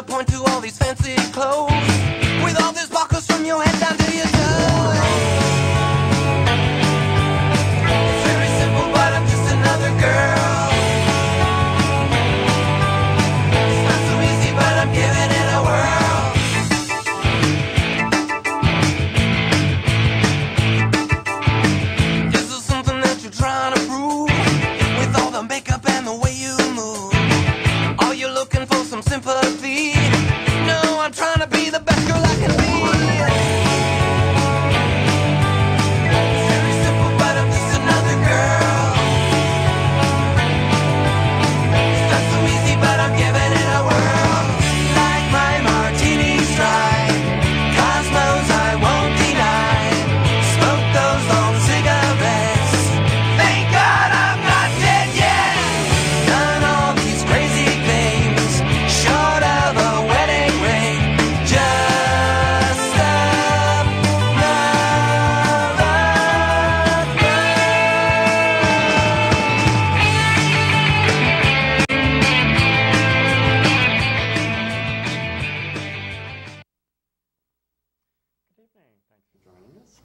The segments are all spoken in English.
point to all these fancy clothes with all these buckles from your head down to your toes. It's very simple, but I'm just another girl. It's not so easy, but I'm giving it a whirl. Is there something that you're trying to prove with all the makeup and the way you move? Are you looking for some sympathy? No, I'm trying to be the best girl I can be. It's very simple, but I'm just another girl. It's not so easy, but I'm giving it a whirl. Like my martinis dry, cosmos I won't deny. Smoke those long cigarettes. Thank God I'm not dead yet. Done all these crazy things, short of a wedding ring. Just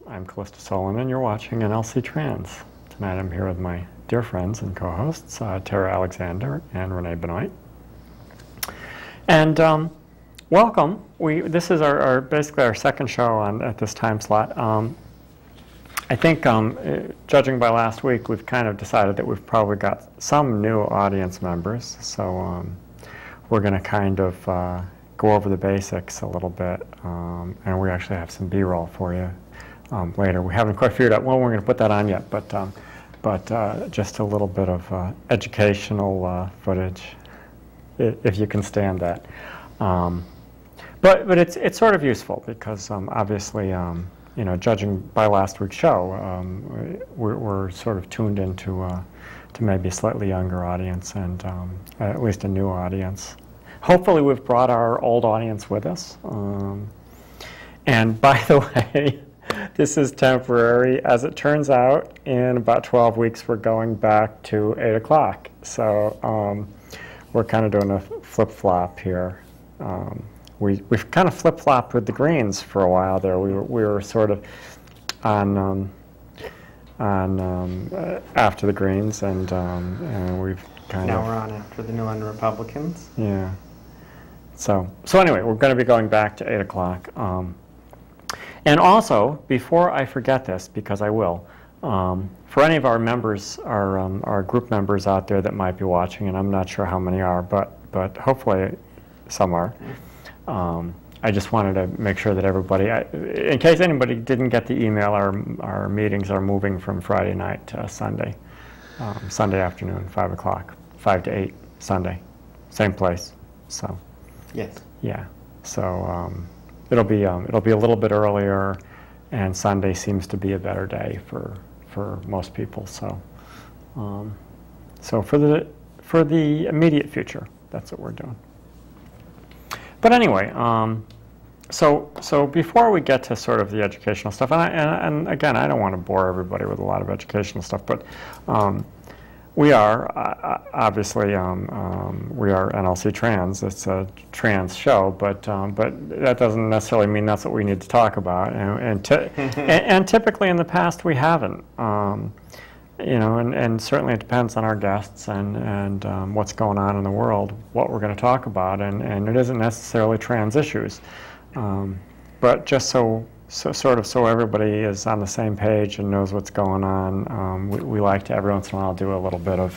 I'm Callista Solomon. You're watching NLC Trans. Tonight I'm here with my dear friends and co-hosts, Tara Alexander and Renee Benoit. And welcome. This is our basically our second show on at this time slot. I think, judging by last week, we've kind of decided that we've probably got some new audience members. So we're going to kind of go over the basics a little bit, and we actually have some B-roll for you. Later. We haven't quite figured out when we're going to put that on yet, but just a little bit of educational footage, if you can stand that. But it's sort of useful because obviously, you know, judging by last week's show, we're sort of tuned into to maybe a slightly younger audience and at least a new audience. Hopefully, we've brought our old audience with us. And by the way. This is temporary. As it turns out, in about 12 weeks, we're going back to 8 o'clock. So we're kind of doing a flip-flop here. We've kind of flip-flopped with the greens for a while there. We were sort of on after the greens, and we've kind of... Now we're on after the New England Republicans. Yeah. So anyway, we're going to be going back to 8 o'clock. And also, before I forget this, because I will, for any of our members, our group members out there that might be watching, and I'm not sure how many are, but hopefully some are, I just wanted to make sure that everybody, in case anybody didn't get the email, our meetings are moving from Friday night to Sunday, Sunday afternoon, 5 o'clock, 5 to 8, Sunday, same place. So, yes, yeah. So. It'll be a little bit earlier, and Sunday seems to be a better day for most people. So, so for the immediate future, that's what we're doing. But anyway, so before we get to sort of the educational stuff, and again, I don't want to bore everybody with a lot of educational stuff, but we are obviously we are NLC Trans. It's a trans show, but that doesn't necessarily mean that's what we need to talk about. And typically in the past we haven't. You know, and certainly it depends on our guests and what's going on in the world, what we're going to talk about, and it isn't necessarily trans issues, but just so everybody is on the same page and knows what's going on. We like to every once in a while do a little bit of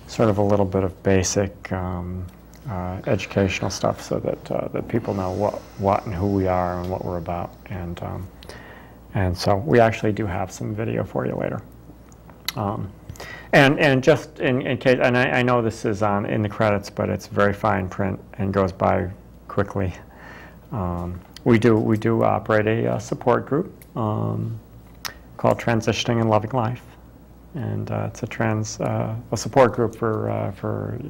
sort of a little bit of basic educational stuff so that people know what and who we are and what we're about, and so we actually do have some video for you later. And just in case, and I know this is in the credits, but it's very fine print and goes by quickly. We do operate a support group called Transitioning and Loving Life, and it's a support group for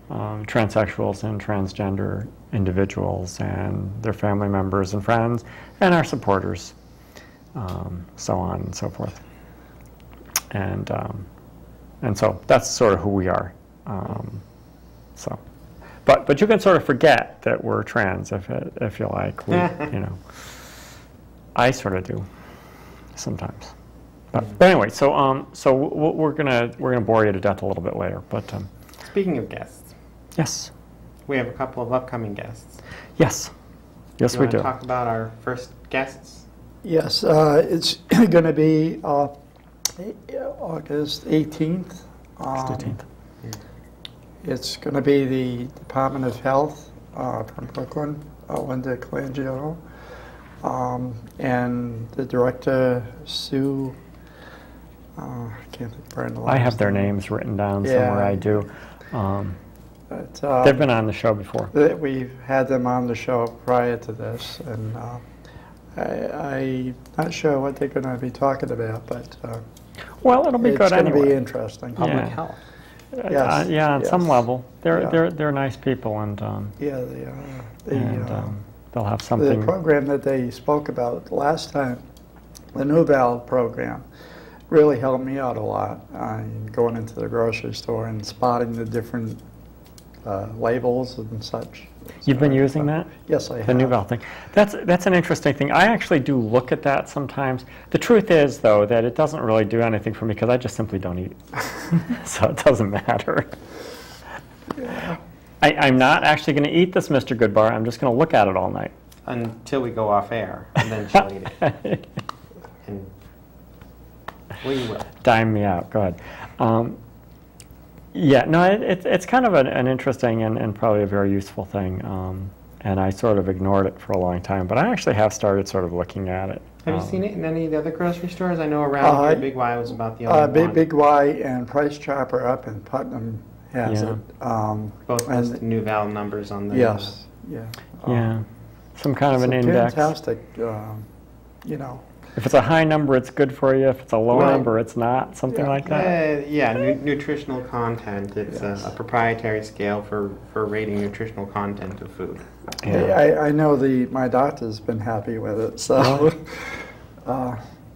transsexuals and transgender individuals and their family members and friends and our supporters, so on and so forth. And so that's sort of who we are. But you can sort of forget that we're trans if you like. We, you know, I sort of do sometimes. But anyway, so we're gonna bore you to death a little bit later. But Speaking of guests, yes, we have a couple of upcoming guests. yes, yes, You we want do. to talk about our first guests? Yes, it's going to be August 18th. 15th. It's going to be the Department of Health from Brooklyn, Linda Colangelo, and the director, Sue, I can't think of her last I have their name. names written down Yeah. somewhere. I do. But, They've been on the show before. We've had them on the show prior to this, and I'm not sure what they're going to be talking about, but Well, it'll be it's good going to anyway. be interesting. Public Yeah. health. Yes, Yeah, on some yes. level, Yeah. they're nice people, and Yeah, they are. they'll have The something. program that they spoke about last time, the T.a.L.L program, really helped me out a lot. Going into the grocery store and spotting the different labels and such. You've been So, using that? Yes, I have. The T.a.L.L thing. That's an interesting thing. I actually do look at that sometimes. The truth is, though, that it doesn't really do anything for me because I just simply don't eat. So it doesn't matter. Yeah. I'm not actually going to eat this Mr. Goodbar. I'm just going to look at it all night. Until we go off air, and then she'll eat it. And we will. Dime me out. Go ahead. Yeah, no, it's kind of an interesting and probably a very useful thing. And I sort of ignored it for a long time, but I actually have started sort of looking at it. Have you seen it in any of the other grocery stores? I know around here, Big Y was about the only one. Big Y and Price Chopper up in Putnam has Yeah. it. Both and listed new Val numbers on the. yes, yeah. Yeah, some kind of It's an a index. fantastic, you know. If it's a high number, it's good for you. If it's a low Right. number, it's not. Something like that. Yeah, nutritional content. It's Yes. a proprietary scale for rating nutritional content of food. Yeah. I know my doctor's been happy with it, so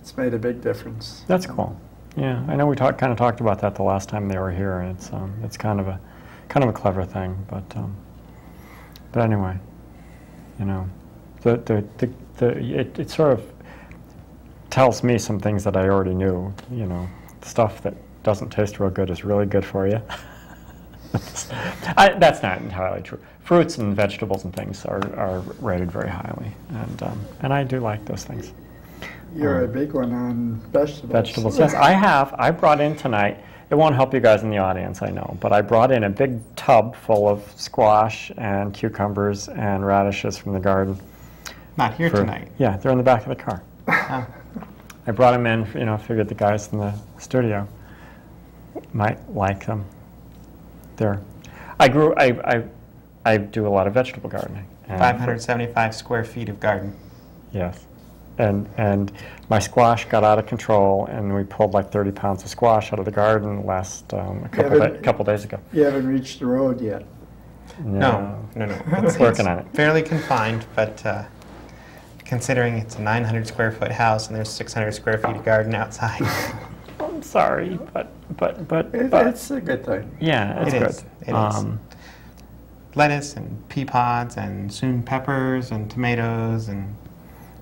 it's made a big difference. That's cool. Yeah, I know we kind of talked about that the last time they were here, and it's kind of a clever thing. But anyway, you know, it sort of tells me some things that I already knew. You know, stuff that doesn't taste real good is really good for you. That's not entirely true. Fruits and vegetables and things are rated very highly, and I do like those things. You're a big one on vegetables. Vegetables, yes, I have. I brought in tonight, it won't help you guys in the audience, I know, but I brought in a big tub full of squash and cucumbers and radishes from the garden. Not here tonight. Yeah, they're in the back of the car. Oh. I brought them in, you know, figured the guys in the studio might like them. I do a lot of vegetable gardening. and- 575 square feet of garden. Yes. And my squash got out of control, and we pulled like 30 pounds of squash out of the garden last couple days ago. You haven't reached the road yet. No. It's working on it. Fairly confined, but considering it's a 900 square foot house and there's 600 square feet of garden outside. I'm sorry, but It's a good thing. yeah, it's It good. is. It is. Lettuce and pea pods and soon peppers and tomatoes and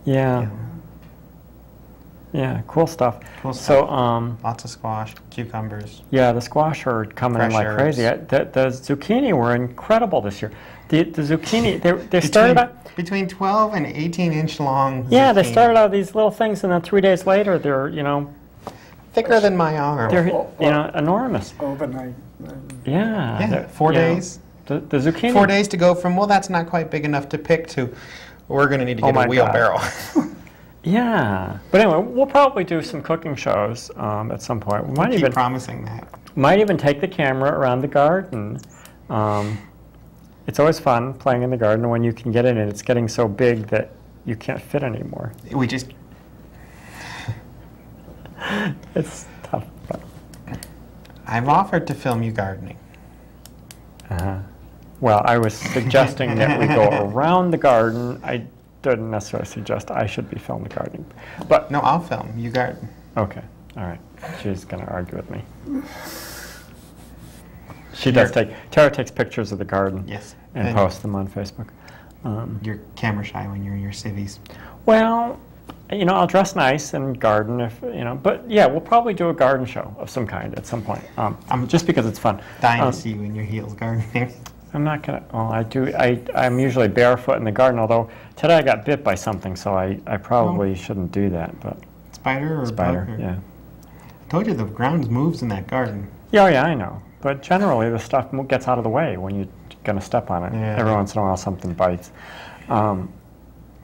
Yeah, yeah, cool stuff. Cool So, stuff. Lots of squash, cucumbers. yeah, the squash are coming in Fresh like herbs. crazy. The zucchini were incredible this year. The zucchini, they started out. Between 12 and 18-inch long. Yeah, they zucchini. started out these little things, and then 3 days later, they're thicker than my arm. they're enormous. Overnight. Yeah. Yeah, they're- 4 you know, days. The zucchini. 4 days to go from, well, that's not quite big enough to pick, to we're going to need to Oh get my a wheelbarrow. Yeah, but anyway, we'll probably do some cooking shows at some point. We might Keep even promising that. take the camera around the garden. It's always fun playing in the garden when you can get in it. It's getting so big that you can't fit anymore. We just, It's tough. But, I've offered to film you gardening. well, I was suggesting that we go around the garden. I didn't necessarily suggest I should be filmed gardening, but No, I'll film you garden. okay, all right. She's going to argue with me. She does take. Tara takes pictures of the garden. Yes. And posts them on Facebook. You're camera shy when you're in your civvies. Well, you know, I'll dress nice and garden if you know. But yeah, we'll probably do a garden show of some kind at some point. Just because it's fun. Dying to see you in your heels gardening. I'm not gonna. Well, I do. I'm usually barefoot in the garden. Although today I got bit by something, so I probably shouldn't do that. But spider or spider, bug or? yeah. I told you the ground moves in that garden. Yeah, oh, yeah, I know. But generally, the stuff gets out of the way when you're gonna step on it. Yeah. Every once in a while, something bites.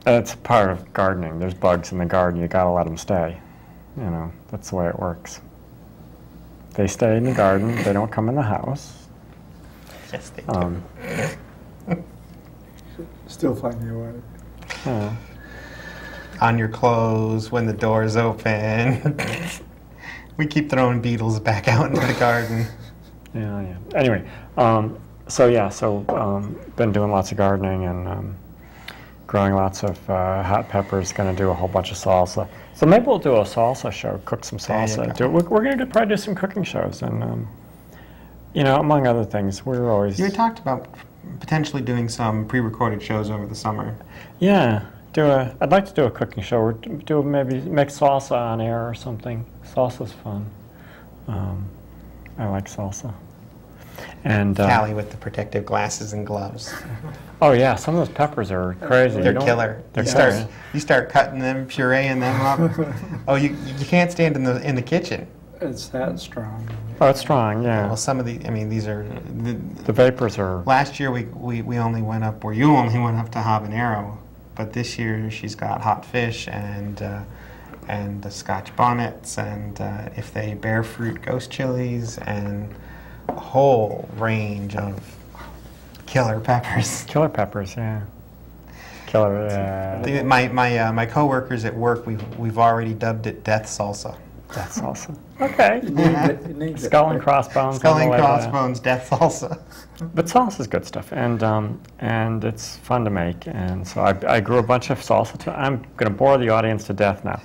It's part of gardening. There's bugs in the garden. You gotta let them stay. You know, that's the way it works. They stay in the garden. They don't come in the house. Yes, they do. Still finding a way. Yeah. On your clothes when the door's open. We keep throwing beetles back out into the garden. Yeah, yeah. Anyway, been doing lots of gardening and growing lots of hot peppers. Going to do a whole bunch of salsa. So maybe we'll do a salsa show. Cook some salsa. We're going to probably do some cooking shows and you know, among other things, we're always. You had talked about potentially doing some pre-recorded shows over the summer. Yeah, I'd like to do a cooking show. Or maybe make salsa on air or something. Salsa's fun. I like salsa. And Callie with the protective glasses and gloves. Oh yeah, some of those peppers are crazy. They're killer. You start cutting them, pureeing them up. Oh, you can't stand in the kitchen. It's that strong. Oh, it's strong, yeah. Well, some of these are the vapors are. Last year we only went up, or you only went up to habanero, but this year she's got hot fish and the Scotch bonnets, and if they bear fruit, ghost chilies, and a whole range of killer peppers. Killer peppers, yeah. Killer. Yeah. My coworkers at work, we've already dubbed it death salsa. Death salsa. Okay. Skull and crossbones. Skull and crossbones, death salsa. But salsa's good stuff, and it's fun to make. And so I grew a bunch of salsa. I'm going to bore the audience to death now.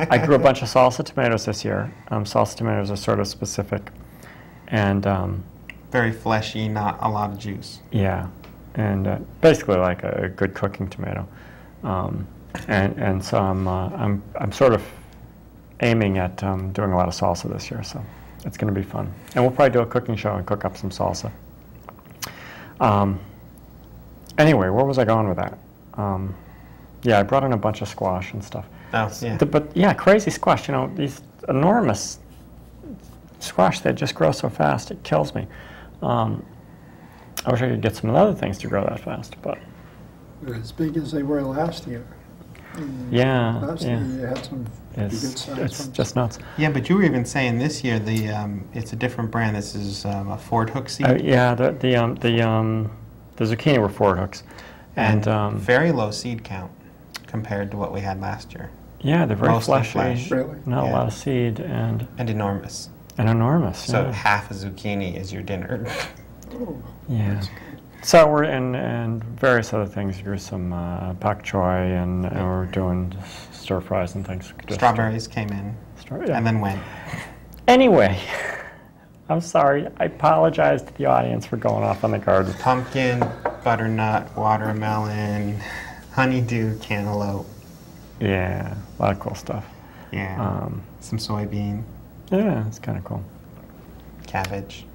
I grew a bunch of salsa tomatoes this year. Salsa tomatoes are sort of specific, and very fleshy, not a lot of juice. Yeah, and basically like a good cooking tomato. And so I'm sort of aiming at doing a lot of salsa this year, so it's going to be fun. And we'll probably do a cooking show and cook up some salsa. Anyway, where was I going with that? Yeah, I brought in a bunch of squash and stuff. Oh, yeah. But yeah, crazy squash, you know, these enormous squash that just grow so fast, it kills me. I wish I could get some other things to grow that fast, but... They're as big as they were last year. Yeah, last year you had some good size it's ones. just nuts. Yeah, but you were even saying this year it's a different brand. This is a Ford hook seed. Yeah, the zucchini were Ford hooks, and very low seed count compared to what we had last year. Yeah, they're very Mostly fleshy. flesh. Really? Not a lot of seed and enormous. enormous. So yeah. half a zucchini is your dinner. Oh, Yeah. So we're and various other things. We grew some pak choy and we're doing stir fries and things. Strawberries came in and then went. Anyway, I'm sorry. I apologize to the audience for going off on the garden. Pumpkin, butternut, watermelon, honeydew, cantaloupe. Yeah, a lot of cool stuff. Yeah. Some soybean. Yeah, it's kind of cool. Cabbage.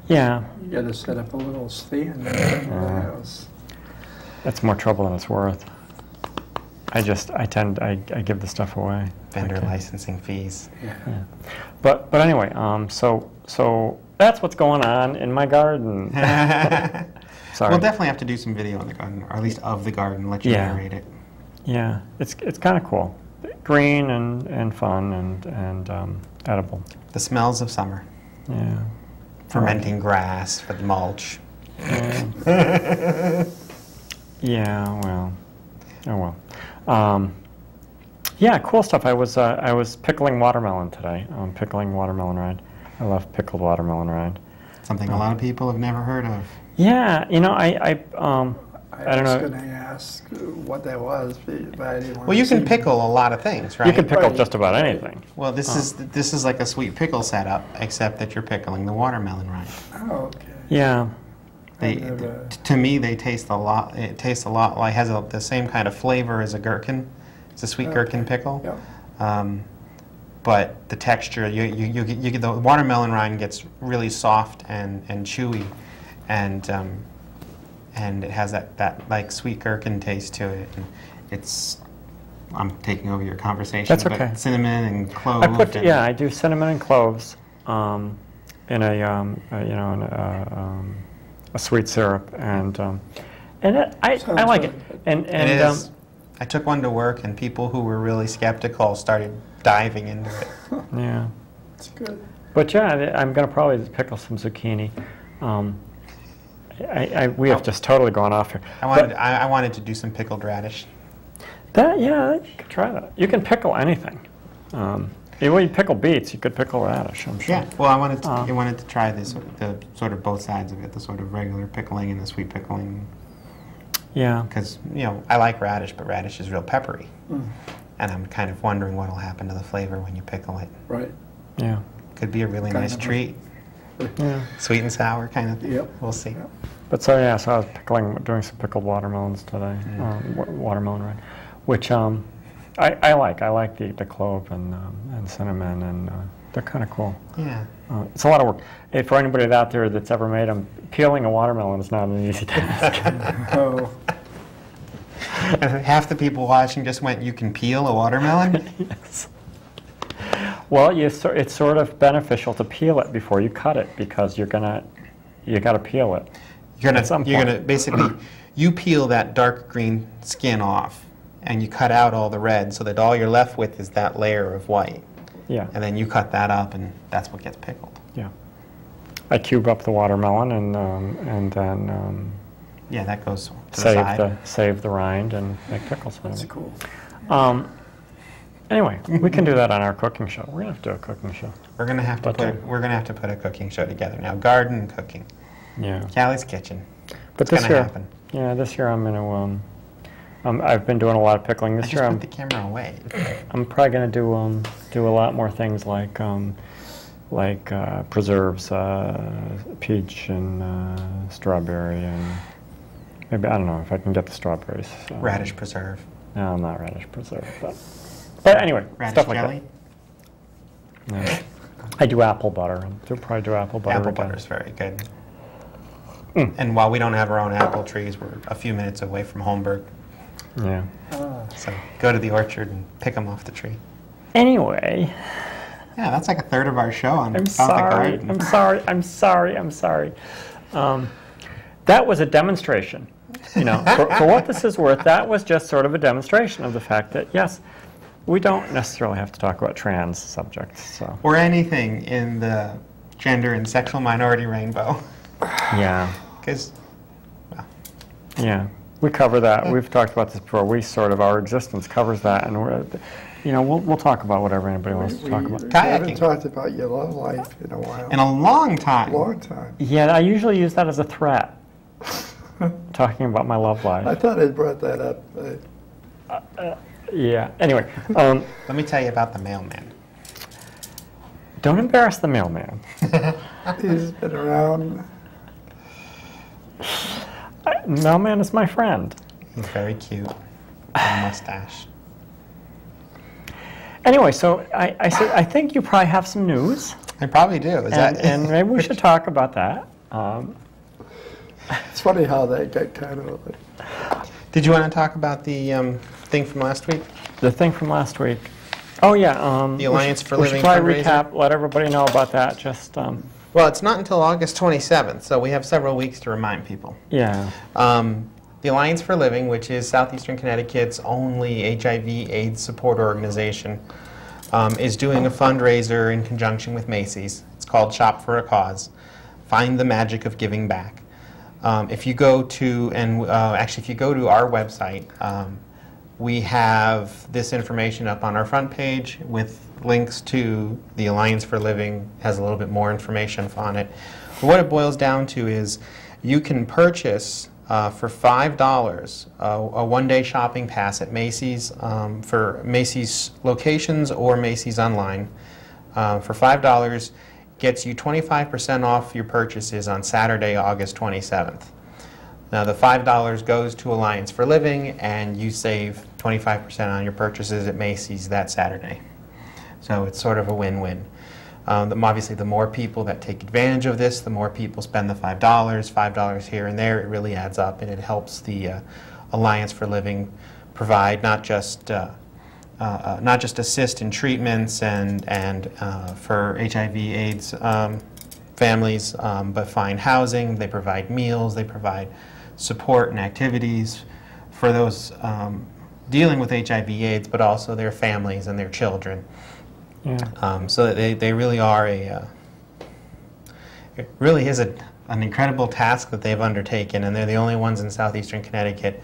Yeah. you got to set up a little stand in the house. That's more trouble than it's worth. I give the stuff away. Vendor licensing fees. Yeah. But anyway, so that's what's going on in my garden. Sorry. We'll definitely have to do some video in the garden, or at least of the garden, let you narrate it. Yeah, it's kind of cool. Green and fun and edible. The smells of summer. Yeah. Fermenting grass for the mulch. Yeah, well. Oh well. Yeah, cool stuff. I was pickling watermelon today. Pickling watermelon rind. I love pickled watermelon rind. Something a lot of people have never heard of. Yeah, you know, I I don't was know. going to ask what that was, but I didn't want Well, you to can see- pickle a lot of things, right? You can pickle Right. just about anything. Well, this is like a sweet pickle setup, except that you're pickling the watermelon rind. Oh, okay. Yeah. They, I've never- to me, they taste a lot. It tastes a lot like the same kind of flavor as a gherkin. It's a sweet gherkin pickle. Yep. But the texture, you get the watermelon rind gets really soft and chewy, and it has that like sweet gherkin taste to it. And I'm taking over your conversation. That's but okay. Cinnamon and clove. I do cinnamon and cloves in a sweet syrup, and I Sounds like really it. good. And It is. I took one to work, and people who were really skeptical started diving into it. yeah. It's good. But yeah, I'm going to probably pickle some zucchini. We have just totally gone off here. I wanted to do some pickled radish. You could try that. You can pickle anything. You pickle beets, you could pickle radish, I'm sure. Yeah. Well, I wanted to try the sort of both sides of it, the sort of regular pickling and the sweet pickling. Yeah. Because I like radish, but radish is real peppery, and I'm kind of wondering what will happen to the flavor when you pickle it. Right. Yeah. Could be a really Kind nice of a- treat, Yeah. sweet and sour kind of thing. Yep. We'll see. Yep. But so I was doing some pickled watermelons today, watermelon rind, which I like. I like the clove and cinnamon, and they're kind of cool. Yeah. It's a lot of work. For anybody out there that's ever made them, peeling a watermelon is not an easy task. Oh, Half the people watching just went, "You can peel a watermelon?" Yes. Well, it's sort of beneficial to peel it before you cut it, because you got to peel it. At some You're point. gonna basically you peel that dark green skin off, and you cut out all the red, so that all you're left with is that layer of white. Yeah. And then you cut that up, and that's what gets pickled. Yeah. I cube up the watermelon and then Yeah, that goes to the side. save the rind and make pickles with that's it. cool. Anyway, we can do that on our cooking show. We're gonna have to do a cooking show. We're gonna have to put a cooking show together now. Garden and cooking. Yeah. Callie's Kitchen. But It's this gonna year, happen. this year I'm gonna. I've been doing a lot of pickling I this just year. put the camera away. I'm probably gonna do a lot more things like preserves, peach and strawberry, and maybe I don't know if I can get the strawberries. Radish preserve. No, not radish preserve, but anyway, Radish stuff like jelly. that. Yeah. I do apple butter. I'll probably do apple butter. Apple again. butter's very good. And while we don't have our own apple trees, we're a few minutes away from Holmberg. Yeah. So go to the orchard and pick them off the tree. Anyway, Yeah, that's like a third of our show on I'm about the sorry. garden. I'm sorry. That was a demonstration. For what this is worth, that was just sort of a demonstration of the fact that, yes, we don't necessarily have to talk about trans subjects. So Or anything in the gender and sexual minority rainbow. yeah, Because, yeah, we cover that. We've talked about this before. Our existence covers that, and we'll talk about whatever anybody wants to talk about. We Kayaking. haven't talked about your love life in a while. in a long time. Long time. Yeah, I usually use that as a threat. Talking about my love I life. thought I brought that up. Yeah. Anyway, Let me tell you about the mailman. don't embarrass the mailman. He's been around. Mailman is my friend. He's very cute. With a mustache. Anyway, so I said I think you probably have some news, I probably do. Is and maybe we should talk about that. It's funny how that got kind of like, Did you want to talk about the thing from last week? The thing from last week. Oh yeah. The Alliance for we Living should probably fundraiser? recap. Let everybody know about that. Just Well, it's not until August 27th, so we have several weeks to remind people. yeah. The Alliance for Living, which is Southeastern Connecticut's only HIV/AIDS support organization, is doing a fundraiser in conjunction with Macy's. It's called Shop for a Cause. Find the magic of giving back. If you go to if you go to our website, we have this information up on our front page with links to the Alliance for Living. Has a little bit more information on it. But what it boils down to is you can purchase for $5, a one-day shopping pass at Macy's for Macy's locations or Macy's online. For $5 gets you 25% off your purchases on Saturday, August 27th. Now the $5 goes to Alliance for Living, and you save 25% on your purchases at Macy's that Saturday. So it's sort of a win-win. Obviously, the more people that take advantage of this, the more people spend the $5 here and there. It really adds up, and it helps the Alliance for Living provide not just assist in treatments and for HIV/AIDS families, but find housing. They provide meals. They provide support and activities for those dealing with HIV/AIDS, but also their families and their children. Yeah. So they really are it really is an incredible task that they've undertaken, and they're the only ones in southeastern Connecticut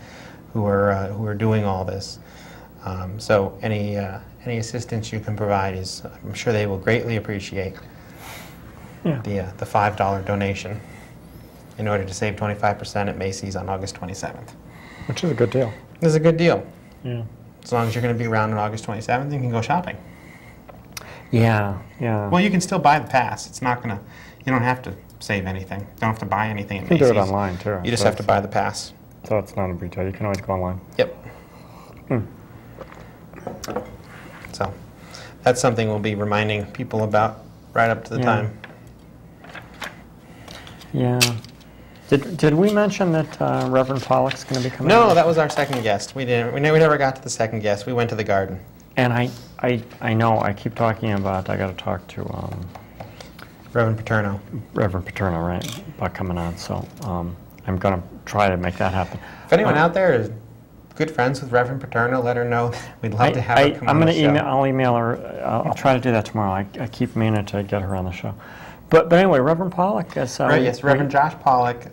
who are doing all this. So any assistance you can provide is, I'm sure they will greatly appreciate. Yeah. The $5 donation in order to save 25% at Macy's on August 27th. Which is a good deal. This is a good deal. Yeah. As long as you're going to be around on August 27th, you can go shopping. Yeah, yeah. Well, you can still buy the pass. It's not going to, you don't have to save anything. You don't have to buy anything at You can Macy's. do it online, too. You just So have to buy the pass. So it's not a big deal. You can always go online. Yep. So that's something we'll be reminding people about right up to the Yeah. time. Yeah. Did we mention that Reverend Pollock's going to be coming? No, in? that was our second guest. We never got to the second guest. We went to the garden. And I know I keep talking about, I got to talk to Reverend Paterno. Reverend Paterno, right, about coming on. So I'm going to try to make that happen. If anyone out there is good friends with Reverend Paterno, let her know. We'd love to have her come I'm on the going to show. I'll email her. I'll try to do that tomorrow. I keep meaning to get her on the show. But anyway, Reverend Pollock. Right, yes, Reverend Josh Pollock.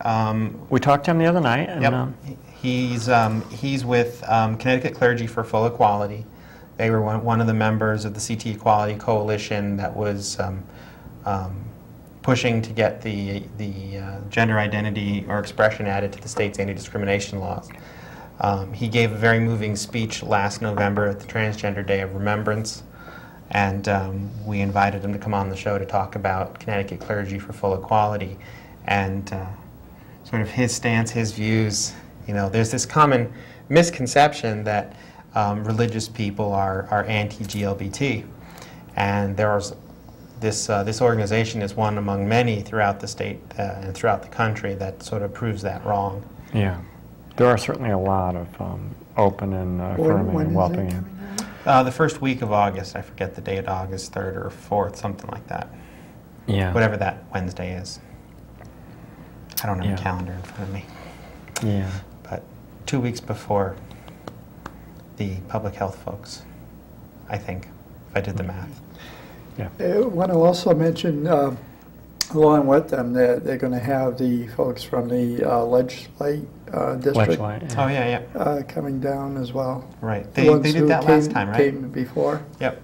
We talked to him the other night. And, Yep. He's with Connecticut Clergy for Full Equality. They were one of the members of the CT Equality Coalition that was pushing to get the gender identity or expression added to the state's anti-discrimination laws. He gave a very moving speech last November at the Transgender Day of Remembrance, and we invited him to come on the show to talk about Connecticut Clergy for Full Equality and sort of his stance, his views. You know, there's this common misconception that religious people are anti-GLBT, and there's this organization is one among many throughout the state and throughout the country that sort of proves that wrong. Yeah. There are certainly a lot of open and affirming when and is it welcoming. coming out? The first week of August, I forget the date, August 3rd or 4th, something like that. Yeah. Whatever that Wednesday is. I don't have Yeah. a calendar in front of me. Yeah. But 2 weeks before the public health folks, I think, if I did the math. I want to also mention, along with them, that they're going to have the folks from the legislate district Legislate, Oh, yeah. coming down as well. Right. The They ones did who that last time, right? Came before. Yep.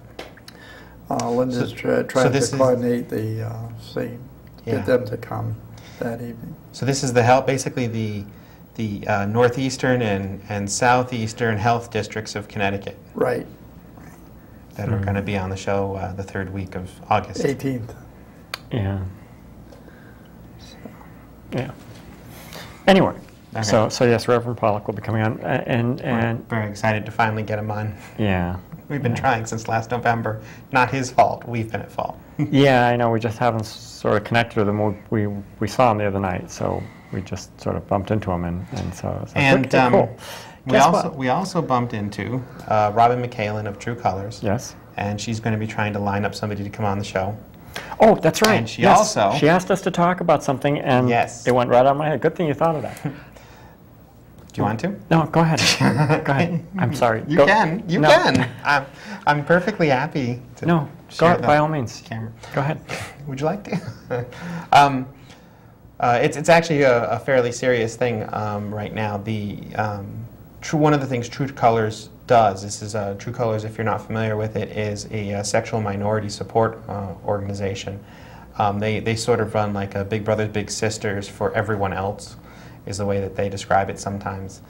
Linda's So trying this to is- coordinate the same, Yeah. get them to come that evening. So this is the help, basically the northeastern and southeastern health districts of Connecticut Right, that are going to be on the show the third week of August. 18th. Yeah. Yeah. Anyway, Okay. so yes, Reverend Pollock will be coming on, and We're very excited to finally get him on. yeah, We've been trying since last November. Not his fault. We've been at fault. yeah, I know. We just haven't sort of connected with him. We saw him the other night, so we just sort of bumped into him, and so it was like, And okay, cool. Guess what? we also bumped into Robin McCallan of True Colors. Yes. And she's going to be trying to line up somebody to come on the show. Oh, that's right. And she Yes. also- she asked us to talk about something, and Yes. it went right on my head. Good thing you thought of that. Do you want to? No, go ahead. Go ahead. I'm sorry. You Go- can. You No. can. I'm perfectly happy to No, go share ahead, by all means. camera. Go ahead. Would you like to? It's actually a fairly serious thing right now. One of the things True Colors does, this is True Colors, if you're not familiar with it, is a sexual minority support organization. They sort of run like a Big Brothers Big Sisters for everyone else. is the way that they describe it sometimes.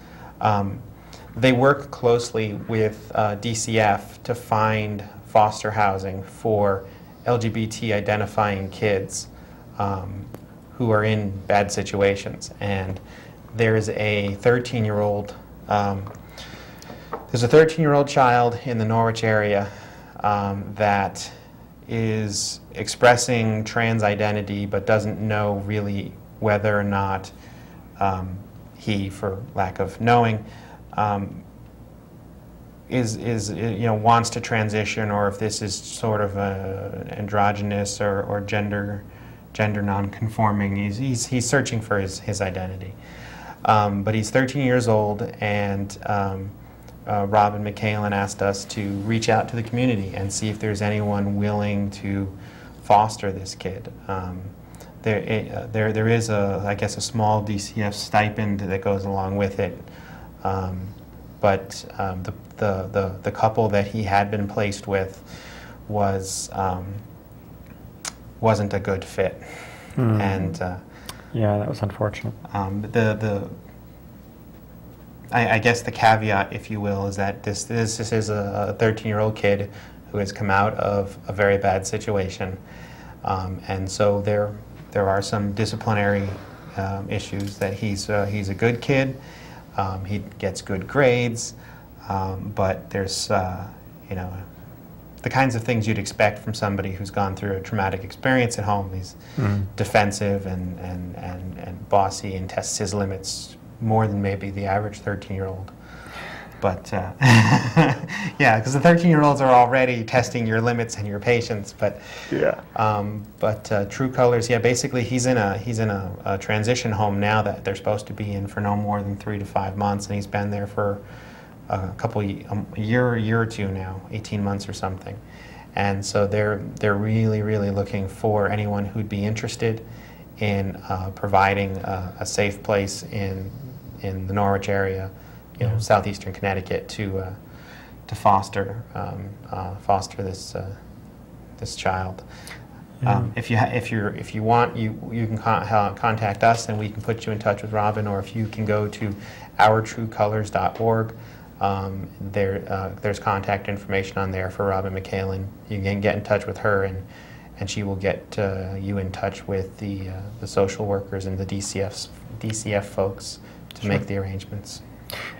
They work closely with DCF to find foster housing for LGBT identifying kids who are in bad situations. And there's a 13-year-old there's a 13-year-old child in the Norwich area that is expressing trans identity but doesn't know really whether or not he, for lack of knowing, wants to transition, or if this is sort of androgynous or gender non-conforming. He's searching for his identity. But he's 13 years old, and Robin McCallan asked us to reach out to the community and see if there's anyone willing to foster this kid. There is I guess a small DCF stipend that goes along with it, but the couple that he had been placed with wasn't a good fit, and yeah, that was unfortunate. I guess the caveat, if you will, is that this is a 13-year-old kid who has come out of a very bad situation, and so there are some disciplinary issues. That he's a good kid, he gets good grades, but there's the kinds of things you'd expect from somebody who's gone through a traumatic experience at home. He's defensive and bossy and tests his limits more than maybe the average 13-year-old. But yeah, because the 13-year-olds are already testing your limits and your patience. But yeah. True Colors, yeah, basically he's in a transition home now that they're supposed to be in for no more than 3 to 5 months, and he's been there for a year or two now, 18 months or something. And so they're really looking for anyone who'd be interested in providing a safe place in the Norwich area, southeastern Connecticut, to foster this child. Yeah. If you want, you can contact us, and we can put you in touch with Robin, or if you can go to ourtruecolors.org. There's contact information on there for Robin McCallan. You can get in touch with her, and she will get you in touch with the social workers and the DCF folks to make the arrangements.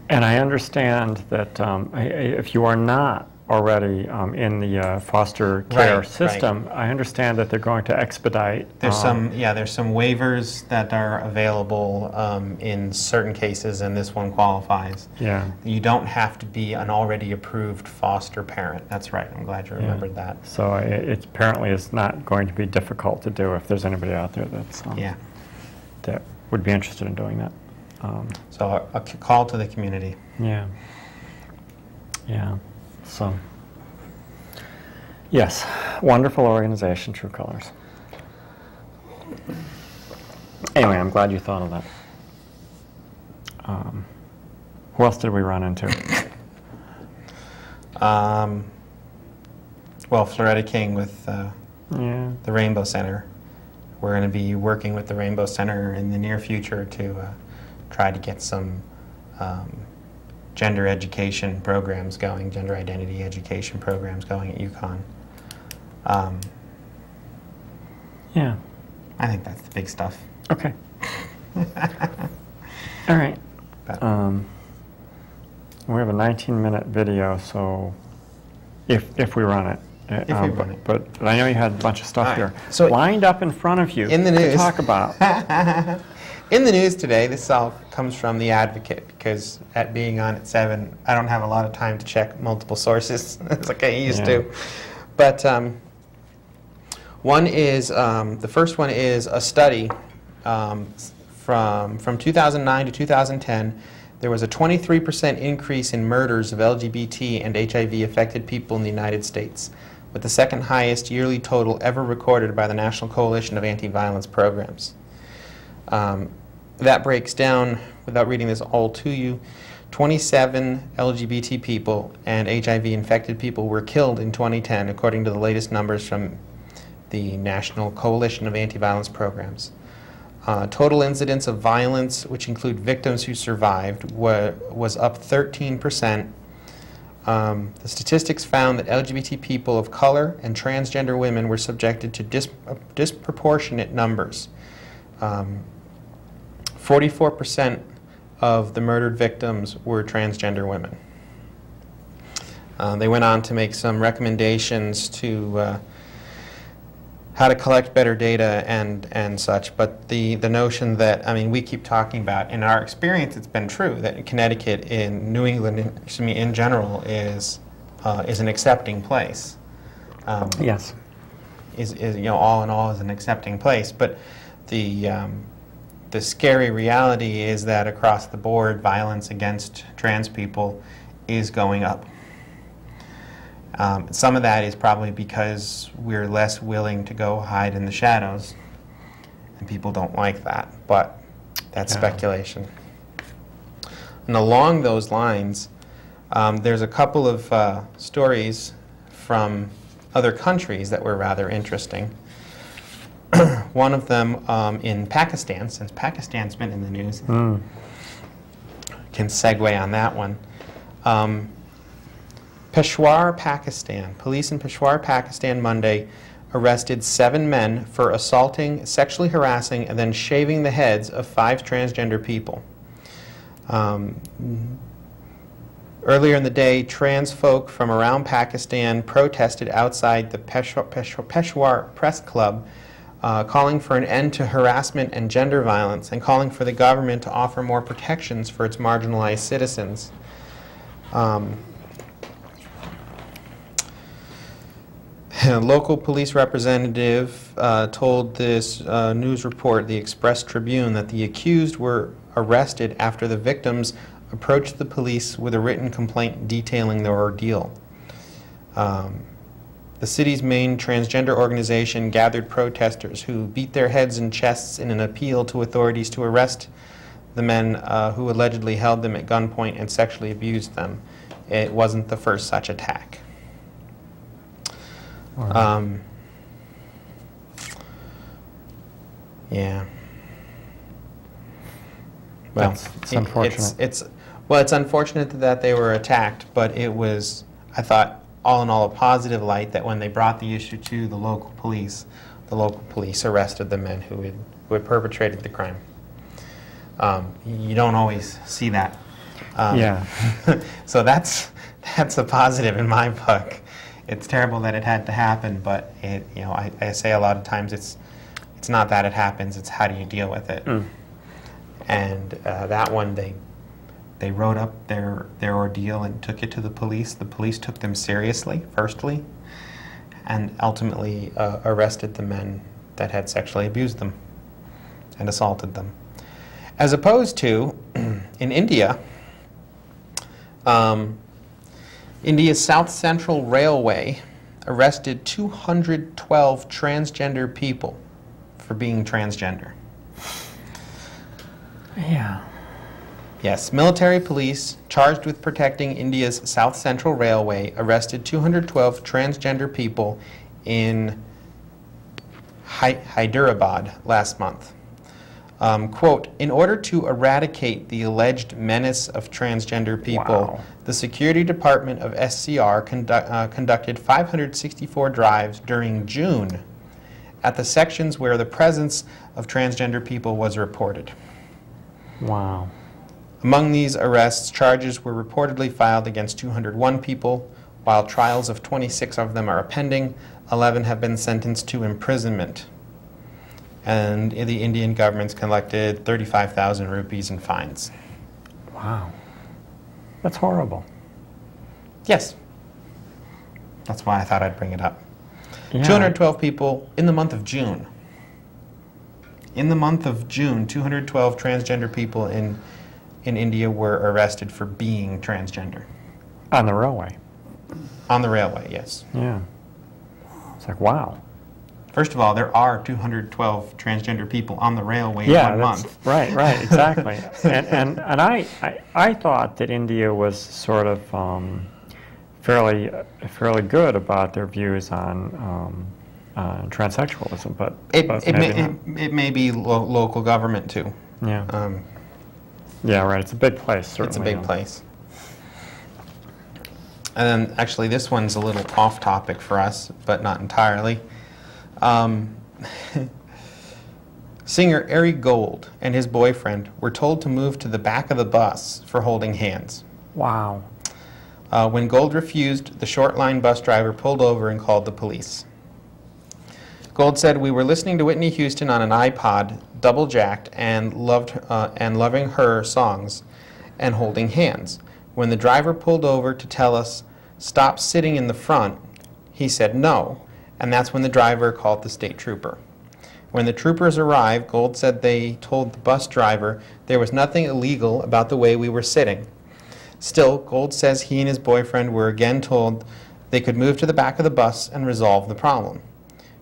And I understand that if you are not already in the foster care system, I understand that they're going to expedite. There's some waivers that are available in certain cases, and this one qualifies. Yeah. You don't have to be an already approved foster parent. That's right. I'm glad you remembered that. So it apparently is not going to be difficult to do if there's anybody out there that's that would be interested in doing that. So a call to the community. Yeah. Yeah. So, yes, wonderful organization, True Colors. Anyway, I'm glad you thought of that. Who else did we run into? Well, Floretta King with the Rainbow Center. We're going to be working with the Rainbow Center in the near future to try to get some gender education programs going, gender identity education programs going at UConn. Yeah. I think that's the big stuff. Okay. All right. We have a 19-minute video, so if we run it. But I know you had a bunch of stuff here So lined up in front of you in the news to talk about. In the news today, this all comes from The Advocate, because at being on at 7, I don't have a lot of time to check multiple sources as like I used to. But one is, the first one is a study from 2009 to 2010. There was a 23% increase in murders of LGBT and HIV-affected people in the United States, with the second highest yearly total ever recorded by the National Coalition of Anti-Violence Programs. That breaks down, without reading this all to you, 27 LGBT people and HIV-infected people were killed in 2010, according to the latest numbers from the National Coalition of Anti-Violence Programs. Total incidence of violence, which include victims who survived, was up 13%. The statistics found that LGBT people of color and transgender women were subjected to disproportionate numbers. 44% of the murdered victims were transgender women. They went on to make some recommendations to how to collect better data and such, but the notion that, I mean, we keep talking about, in our experience it's been true, that Connecticut, in New England, excuse me, in general, is an accepting place. Yes. Is you know, all in all is an accepting place, but the scary reality is that across the board, violence against trans people is going up. Some of that is probably because we're less willing to go hide in the shadows, and people don't like that, but that's speculation. And along those lines, there's a couple of stories from other countries that were rather interesting. One of them in Pakistan, since Pakistan's been in the news, can segue on that one. Peshawar, Pakistan. Police in Peshawar, Pakistan, Monday arrested 7 men for assaulting, sexually harassing, and then shaving the heads of 5 transgender people. Earlier in the day, trans folk from around Pakistan protested outside the Peshawar Press Club, calling for an end to harassment and gender violence, and calling for the government to offer more protections for its marginalized citizens. A local police representative told this news report, the Express Tribune, that the accused were arrested after the victims approached the police with a written complaint detailing their ordeal. The city's main transgender organization gathered protesters who beat their heads and chests in an appeal to authorities to arrest the men who allegedly held them at gunpoint and sexually abused them. It wasn't the first such attack. Yeah. Well, it's unfortunate. It's unfortunate that they were attacked, but it was, I thought, all in all, a positive light that when they brought the issue to the local police arrested the men who had perpetrated the crime. You don't always see that. Yeah. So that's a positive in my book. It's terrible that it had to happen, but it, you know, I say a lot of times it's not that it happens, it's how do you deal with it. And that one, they wrote up their ordeal and took it to the police. The police took them seriously, firstly, and ultimately arrested the men that had sexually abused them and assaulted them. As opposed to, in India, India's South Central Railway arrested 212 transgender people for being transgender. Yeah. Yes, military police charged with protecting India's South Central Railway arrested 212 transgender people in Hyderabad last month. Quote, in order to eradicate the alleged menace of transgender people, the Security Department of SCR conducted 564 drives during June at the sections where the presence of transgender people was reported. Wow. Among these arrests, charges were reportedly filed against 201 people, while trials of 26 of them are pending. 11 have been sentenced to imprisonment. And the Indian government's collected 35,000 rupees in fines. Wow. That's horrible. Yes. That's why I thought I'd bring it up. Yeah. 212 people in the month of June. In the month of June, 212 transgender people in India were arrested for being transgender. On the railway. On the railway, yes. Yeah. It's like, wow. First of all, there are 212 transgender people on the railway in 1 month. Right, exactly. and I thought that India was sort of fairly good about their views on transsexualism, but It maybe not. may be local government too. Yeah. Yeah, right. It's a big place, certainly. It's a big place. And then actually this one's a little off topic for us, but not entirely. Singer Ari Gold and his boyfriend were told to move to the back of the bus for holding hands. Wow. When Gold refused, the short line bus driver pulled over and called the police. Gold said, "We were listening to Whitney Houston on an iPod, double jacked, and loving her songs and holding hands. When the driver pulled over to tell us, 'Stop sitting in the front,' he said no, and that's when the driver called the state trooper. When the troopers arrived, Gold said they told the bus driver there was nothing illegal about the way we were sitting. Still, Gold says he and his boyfriend were again told they could move to the back of the bus and resolve the problem.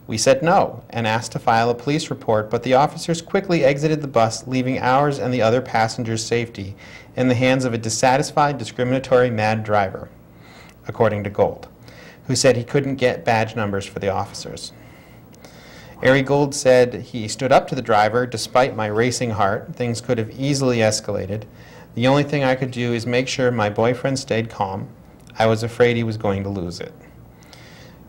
We said no and asked to file a police report, but the officers quickly exited the bus, leaving ours and the other passengers' safety in the hands of a dissatisfied, discriminatory, mad driver," according to Gold, who said he couldn't get badge numbers for the officers. Ari Gold said, "He stood up to the driver. Despite my racing heart, things could have easily escalated. The only thing I could do is make sure my boyfriend stayed calm. I was afraid he was going to lose it."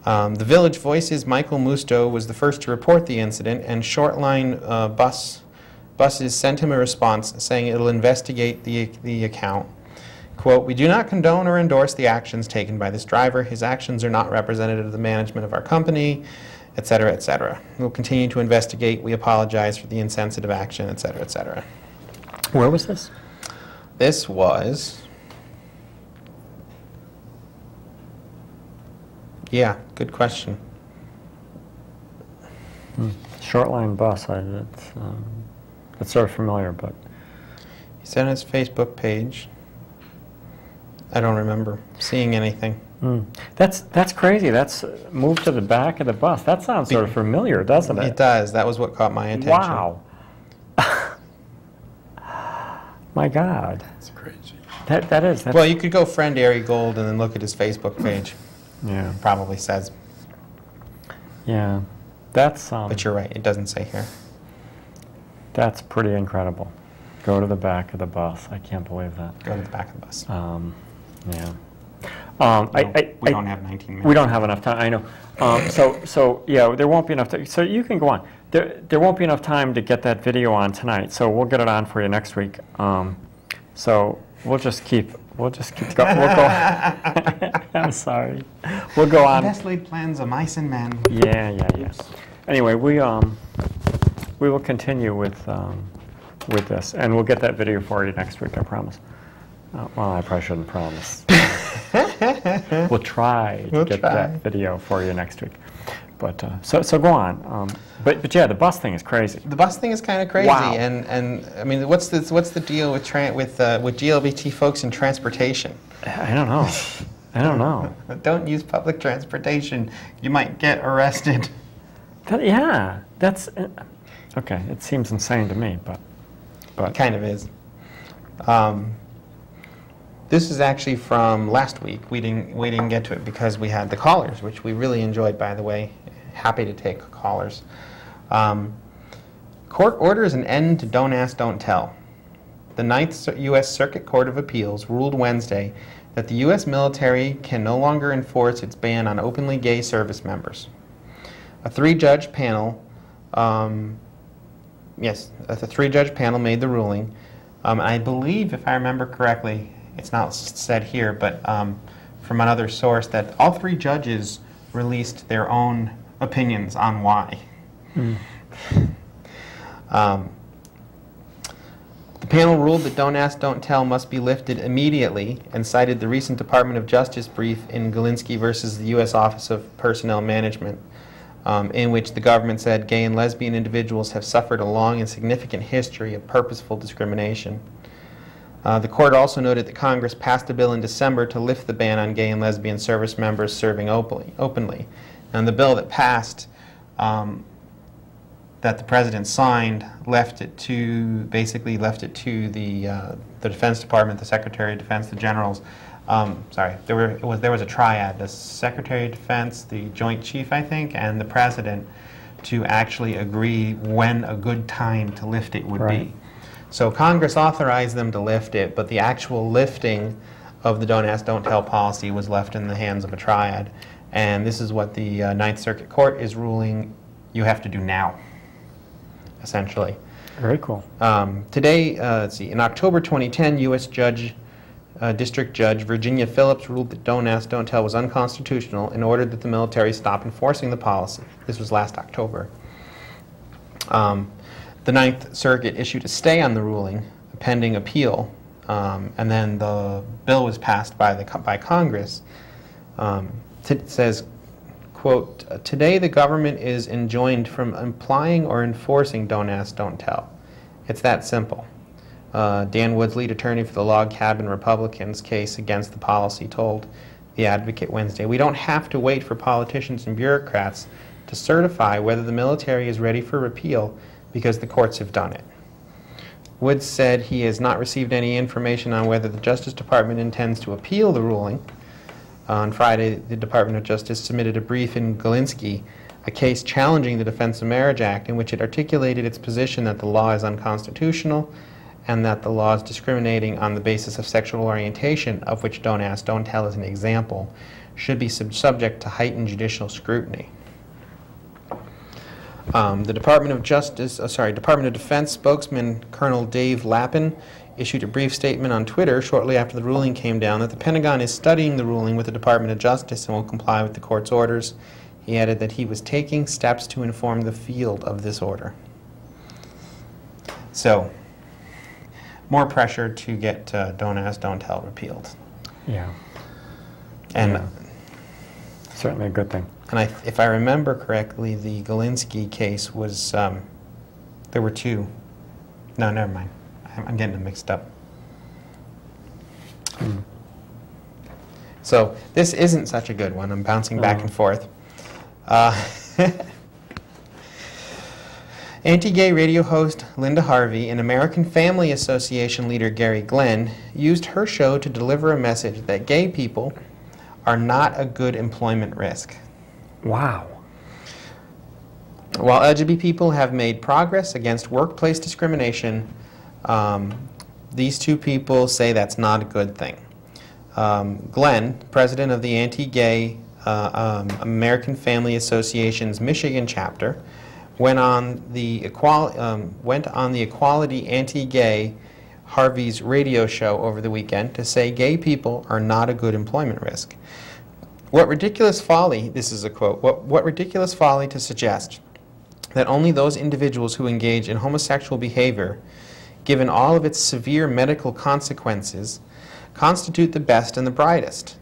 The Village Voice's Michael Musto was the first to report the incident, and Shortline buses sent him a response saying it'll investigate the account. Quote, "We do not condone or endorse the actions taken by this driver. His actions are not representative of the management of our company," etc., etc. "We'll continue to investigate. We apologize for the insensitive action," etc., etc. Where was this? This was... Yeah, good question. Shortline bus. It's sort of familiar, but He said on his Facebook page. I don't remember seeing anything. that's crazy. That's moved to the back of the bus. That sounds sort of familiar, doesn't it? It does. That was what caught my attention. Wow. My God. It's crazy. That is. Well, you could go friend Ari Gold and then look at his Facebook page. Yeah. Probably says. Yeah. That's. But you're right. It doesn't say here. That's pretty incredible. Go to the back of the bus. I can't believe that. Go to the back of the bus. Yeah. We don't have 19 minutes. We don't have enough time. I know. So yeah, there won't be enough time. So you can go on. There won't be enough time to get that video on tonight. So we'll get it on for you next week. So we'll just keep going. We'll go. I'm sorry. We'll go on. Best laid plans of mice and men. Yeah. Anyway, we will continue with this, and we'll get that video for you next week. I promise. Well, I probably shouldn't promise. We'll try to get that video for you next week. But so go on. But yeah, the bus thing is crazy. The bus thing is kind of crazy. Wow. And I mean, what's the deal with GLBT folks in transportation? I don't know. Don't use public transportation. You might get arrested. That's okay. It seems insane to me, but It kind of is. This is actually from last week. We didn't get to it because we had the callers, which we really enjoyed, by the way. Happy to take callers. Court orders an end to Don't Ask, Don't Tell. The Ninth U.S. Circuit Court of Appeals ruled Wednesday that the U.S. military can no longer enforce its ban on openly gay service members. A three-judge panel, the three-judge panel made the ruling. I believe, if I remember correctly, it's not said here, but from another source, that all three judges released their own opinions on why. The panel ruled that Don't Ask, Don't Tell must be lifted immediately and cited the recent Department of Justice brief in Galinsky versus the U.S. Office of Personnel Management, in which the government said gay and lesbian individuals have suffered a long and significant history of purposeful discrimination. The court also noted that Congress passed a bill in December to lift the ban on gay and lesbian service members serving openly. And the bill that passed, that the president signed, basically left it to the Defense Department, the Secretary of Defense, the generals, sorry, there was a triad: the Secretary of Defense, the Joint Chief, I think, and the President, to actually agree when a good time to lift it would be. So Congress authorized them to lift it, but the actual lifting of the Don't Ask, Don't Tell policy was left in the hands of a triad. And this is what the Ninth Circuit Court is ruling you have to do now, essentially. Very cool. Today, let's see, in October 2010, U.S. District Judge Virginia Phillips ruled that Don't Ask, Don't Tell was unconstitutional and ordered that the military stop enforcing the policy. This was last October. The Ninth Circuit issued a stay on the ruling pending appeal, and then the bill was passed by Congress. It says, quote, "Today the government is enjoined from implying or enforcing Don't Ask, Don't Tell. It's that simple." Dan Woods, lead attorney for the Log Cabin Republicans case against the policy, told The Advocate Wednesday, "We don't have to wait for politicians and bureaucrats to certify whether the military is ready for repeal because the courts have done it." Woods said he has not received any information on whether the Justice Department intends to appeal the ruling. On Friday, the Department of Justice submitted a brief in Galinsky, a case challenging the Defense of Marriage Act, in which it articulated its position that the law is unconstitutional and that the law is discriminating on the basis of sexual orientation, of which Don't Ask, Don't Tell is an example, should be subject to heightened judicial scrutiny. The Department of Defense spokesman Colonel Dave Lappin issued a brief statement on Twitter shortly after the ruling came down that the Pentagon is studying the ruling with the Department of Justice and will comply with the court's orders. He added that he was taking steps to inform the field of this order. So, more pressure to get Don't Ask, Don't Tell repealed. Yeah. And yeah. Certainly a good thing. And if I remember correctly, the Galinsky case was, there were two. No, never mind. I'm getting them mixed up. So this isn't such a good one. I'm bouncing back and forth. Anti-gay radio host Linda Harvey and American Family Association leader Gary Glenn used her show to deliver a message that gay people are not a good employment risk. Wow. While LGBT people have made progress against workplace discrimination, these two people say that's not a good thing. Glenn, president of the Anti-Gay American Family Association's Michigan chapter, went on the Equality Anti-Gay Harvey's radio show over the weekend to say gay people are not a good employment risk. "What ridiculous folly," this is a quote, what ridiculous folly to suggest that only those individuals who engage in homosexual behavior, given all of its severe medical consequences, constitute the best and the brightest.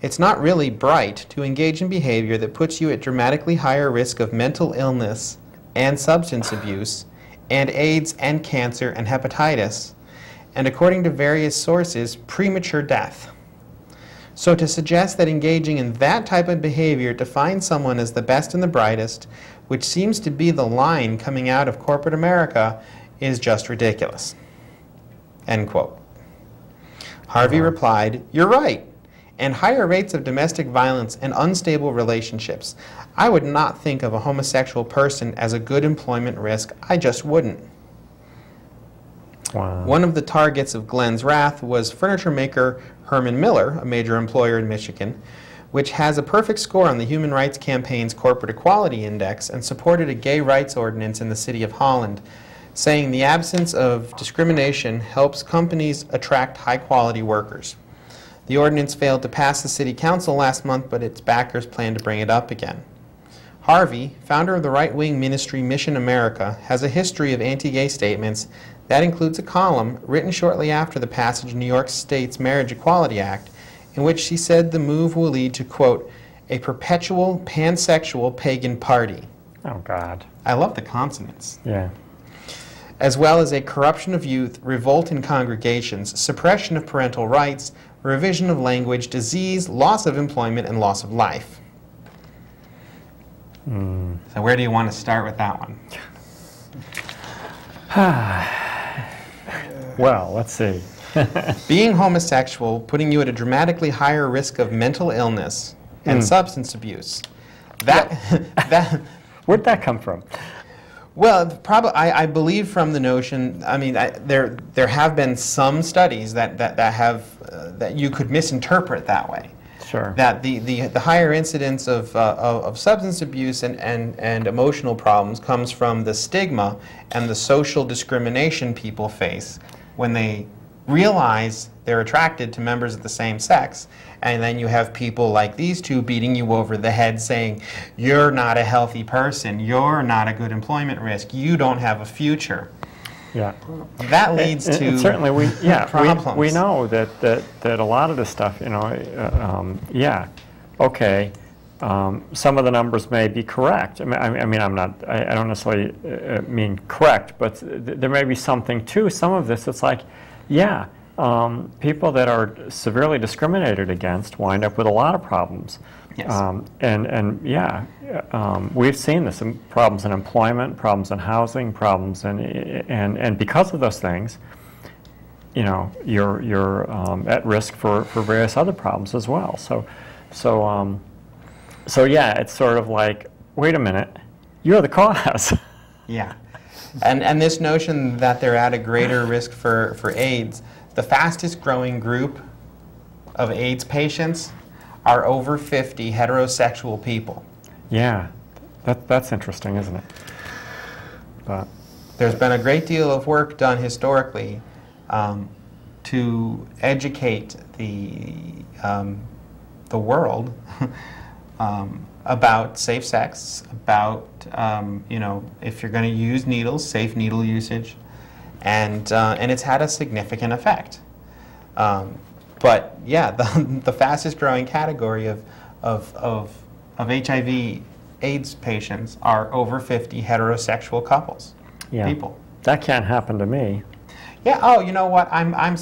It's not really bright to engage in behavior that puts you at dramatically higher risk of mental illness and substance abuse and AIDS and cancer and hepatitis, and according to various sources, premature death. So to suggest that engaging in that type of behavior defines someone as the best and the brightest, which seems to be the line coming out of corporate America, is just ridiculous." End quote. Harvey replied, "You're right. And higher rates of domestic violence and unstable relationships. I would not think of a homosexual person as a good employment risk. I just wouldn't." Wow. One of the targets of Glenn's wrath was furniture maker Herman Miller, a major employer in Michigan, which has a perfect score on the Human Rights Campaign's Corporate Equality Index and supported a gay rights ordinance in the city of Holland, saying the absence of discrimination helps companies attract high-quality workers. The ordinance failed to pass the city council last month, but its backers plan to bring it up again. Harvey, founder of the right-wing ministry Mission America, has a history of anti-gay statements. That includes a column written shortly after the passage of New York State's Marriage Equality Act, in which she said the move will lead to, quote, "a perpetual pansexual pagan party." Oh, God. I love the consonants. Yeah. As well as a corruption of youth, revolt in congregations, suppression of parental rights, revision of language, disease, loss of employment, and loss of life. So where do you want to start with that one? Well, let's see. Being homosexual putting you at a dramatically higher risk of mental illness and substance abuse. That Where'd that come from? Well, probably I believe from the notion. I mean, there have been some studies that you could misinterpret that way. Sure. That the higher incidence of substance abuse and emotional problems comes from the stigma and the social discrimination people face when they realize they're attracted to members of the same sex, and then you have people like these two beating you over the head saying, you're not a healthy person, you're not a good employment risk, you don't have a future. Yeah. That leads to and certainly problems. we know that a lot of this stuff, you know, okay, some of the numbers may be correct. I mean, I don't necessarily mean correct, but there may be something to some of this. It's like, yeah, people that are severely discriminated against wind up with a lot of problems. Yes. We've seen this in problems in employment, problems in housing, problems and because of those things, you know, you're at risk for various other problems as well. So yeah, it's sort of like, wait a minute, you're the cause. Yeah. And this notion that they're at a greater risk for AIDS, the fastest growing group of AIDS patients are over 50 heterosexual people. Yeah, that's interesting, isn't it? But there's been a great deal of work done historically to educate the world about safe sex, about you know, if you're going to use needles, safe needle usage, and it's had a significant effect. But yeah, the fastest growing category of HIV/AIDS patients are over 50 heterosexual couples. yeah, People. that can't happen to me. Yeah. Oh, you know what? I'm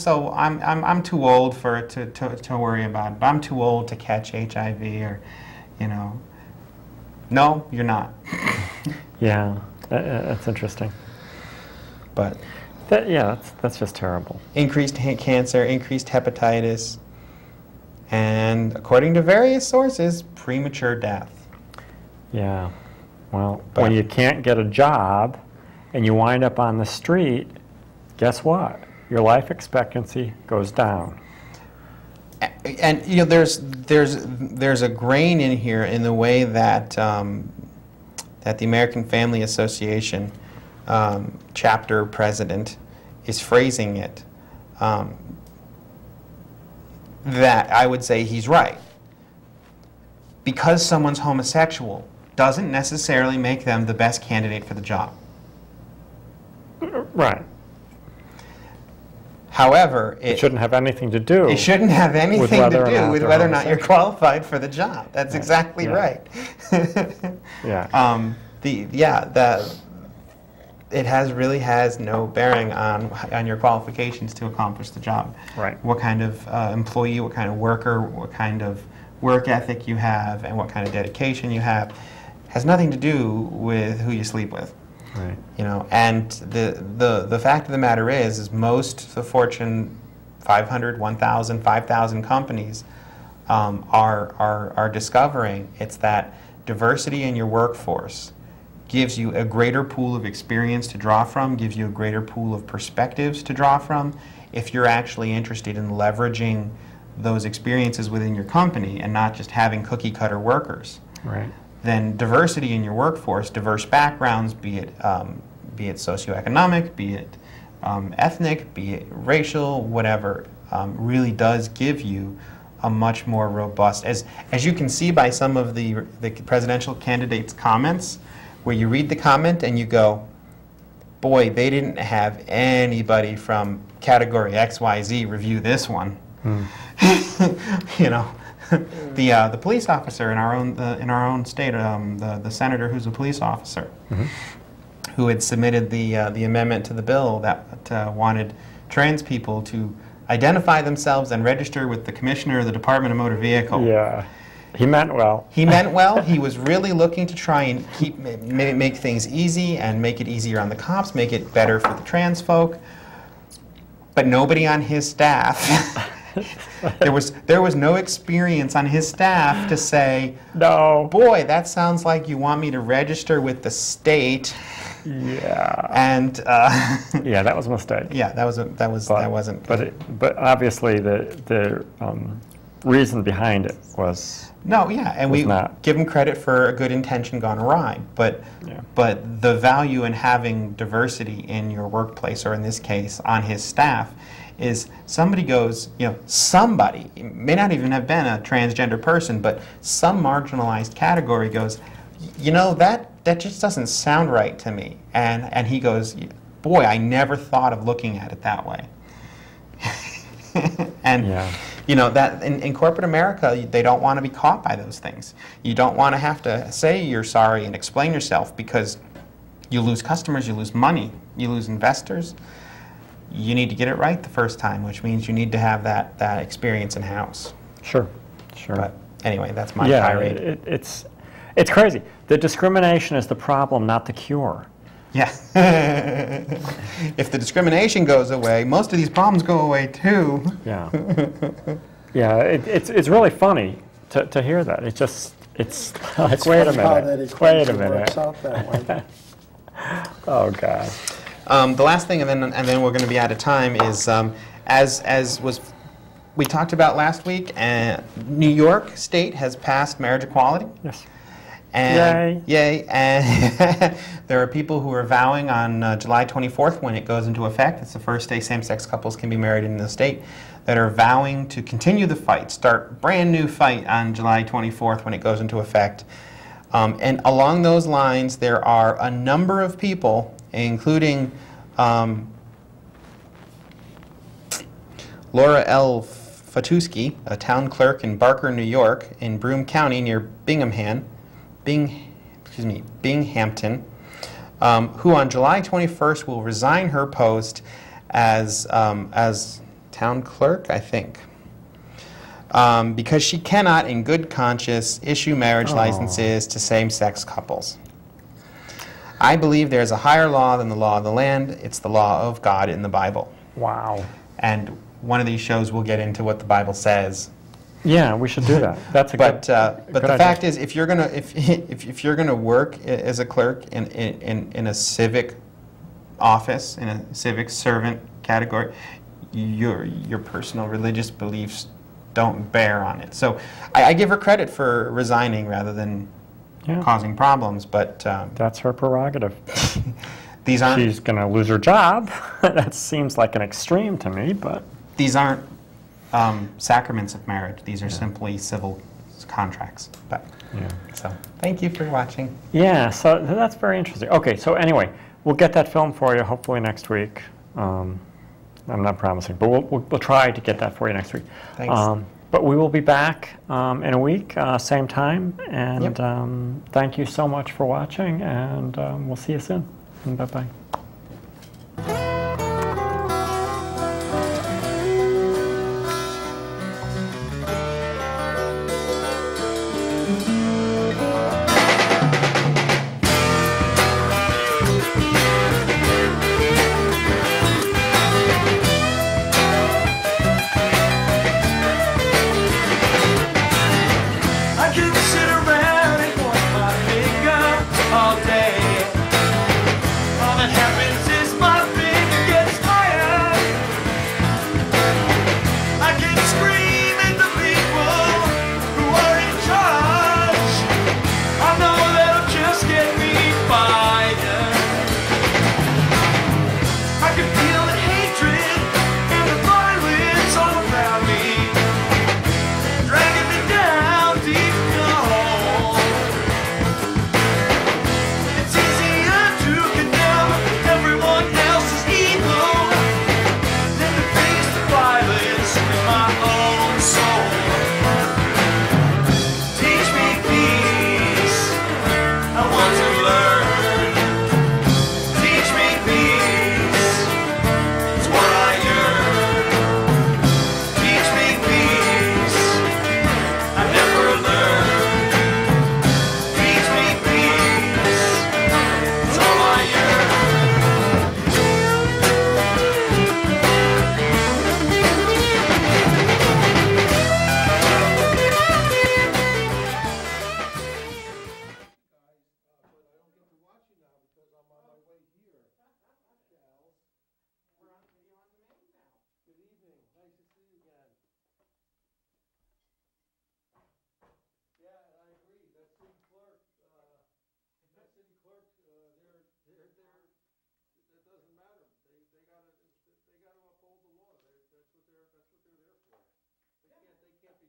too old to worry about it. I'm too old to catch HIV, or, you know. No, you're not. Yeah, that's interesting. But that's just terrible. increased cancer, increased hepatitis, and according to various sources, premature death. Yeah. Well, But- when you can't get a job and you wind up on the street, guess what? Your life expectancy goes down. And you know, there's a grain in here in the way that that the American Family Association chapter president is phrasing it. That I would say he's right. Because someone's homosexual doesn't necessarily make them the best candidate for the job. Right. However, It shouldn't have anything to do. it shouldn't have anything with to whether or do not with they're whether or not you're homosexual. qualified for the job. That's Right. exactly Yeah. right. Yeah. It really has no bearing on your qualifications to accomplish the job. Right. What kind of employee, what kind of worker, what kind of work ethic you have, and what kind of dedication you have has nothing to do with who you sleep with. Right. You know, and the fact of the matter is most of the Fortune 500, 1,000, 5,000 companies are discovering it's that diversity in your workforce gives you a greater pool of experience to draw from, gives you a greater pool of perspectives to draw from, if you're actually interested in leveraging those experiences within your company and not just having cookie-cutter workers. Right. Then diversity in your workforce, diverse backgrounds, be it socioeconomic, be it ethnic, be it racial, whatever, really does give you a much more robust, as you can see by some of the presidential candidates' comments, where you read the comment and you go, boy, they didn't have anybody from category XYZ review this one. You know. The police officer in our own state, the senator who's a police officer, who had submitted the amendment to the bill that wanted trans people to identify themselves and register with the commissioner of the Department of Motor Vehicle. Yeah. He meant well. He meant well. He was really looking to try and make things easy and make it easier on the cops, make it better for the trans folk. but nobody on his staff. There was no experience on his staff to say, No. boy, that sounds like you want me to register with the state. Yeah. And Yeah, that was a mistake. yeah, that wasn't. But obviously the reason behind it was No, yeah, and we not. give him credit for a good intention gone awry, but Yeah. but the value in having diversity in your workplace, or in this case, on his staff, is somebody goes, somebody, it may not even have been a transgender person, but some marginalized category goes, that just doesn't sound right to me, and he goes, boy, I never thought of looking at it that way. And Yeah. that in corporate America, they don't want to be caught by those things. You don't want to have to say you're sorry and explain yourself, because you lose customers, you lose money, you lose investors. You need to get it right the first time, which means you need to have that experience in-house. Sure. But anyway, that's my Yeah, tirade. it's crazy. The discrimination is the problem, not the cure. Yeah. If the discrimination goes away, most of these problems go away too. Yeah. Yeah, it's really funny to hear that. It's like, wait a minute. Wait a minute. Works out that way. Oh, God. The last thing, and then we're going to be out of time, is as we talked about last week, New York State has passed marriage equality. Yes. And, yay! And there are people who are vowing on July 24th, when it goes into effect. It's the first day same-sex couples can be married in the state, that are vowing to continue the fight, start a brand new fight on July 24th when it goes into effect. And along those lines, there are a number of people, including Laura L. Fatuski, a town clerk in Barker, New York, in Broome County near Binghamton, who on July 21st will resign her post as town clerk, I think, because she cannot, in good conscience, issue marriage licenses to same-sex couples. I believe there's a higher law than the law of the land. It's the law of God in the Bible. Wow. And one of these shows will get into what the Bible says. Yeah, we should do that. That's a But good the idea. fact is, if you're gonna work as a clerk in a civic office, in a civic servant category, your personal religious beliefs don't bear on it. So I give her credit for resigning rather than causing problems, but That's her prerogative. these aren't She's going to lose her job. That seems like an extreme to me, but these aren't sacraments of marriage. These are simply civil contracts. But so thank you for watching. yeah, so that's very interesting. Okay, so anyway, we'll get that film for you hopefully next week. I'm not promising, but we'll try to get that for you next week. Thanks. But we will be back in a week, same time, and thank you so much for watching, and we'll see you soon. Bye-bye. I could sit around and point my finger all day on the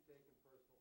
taken personal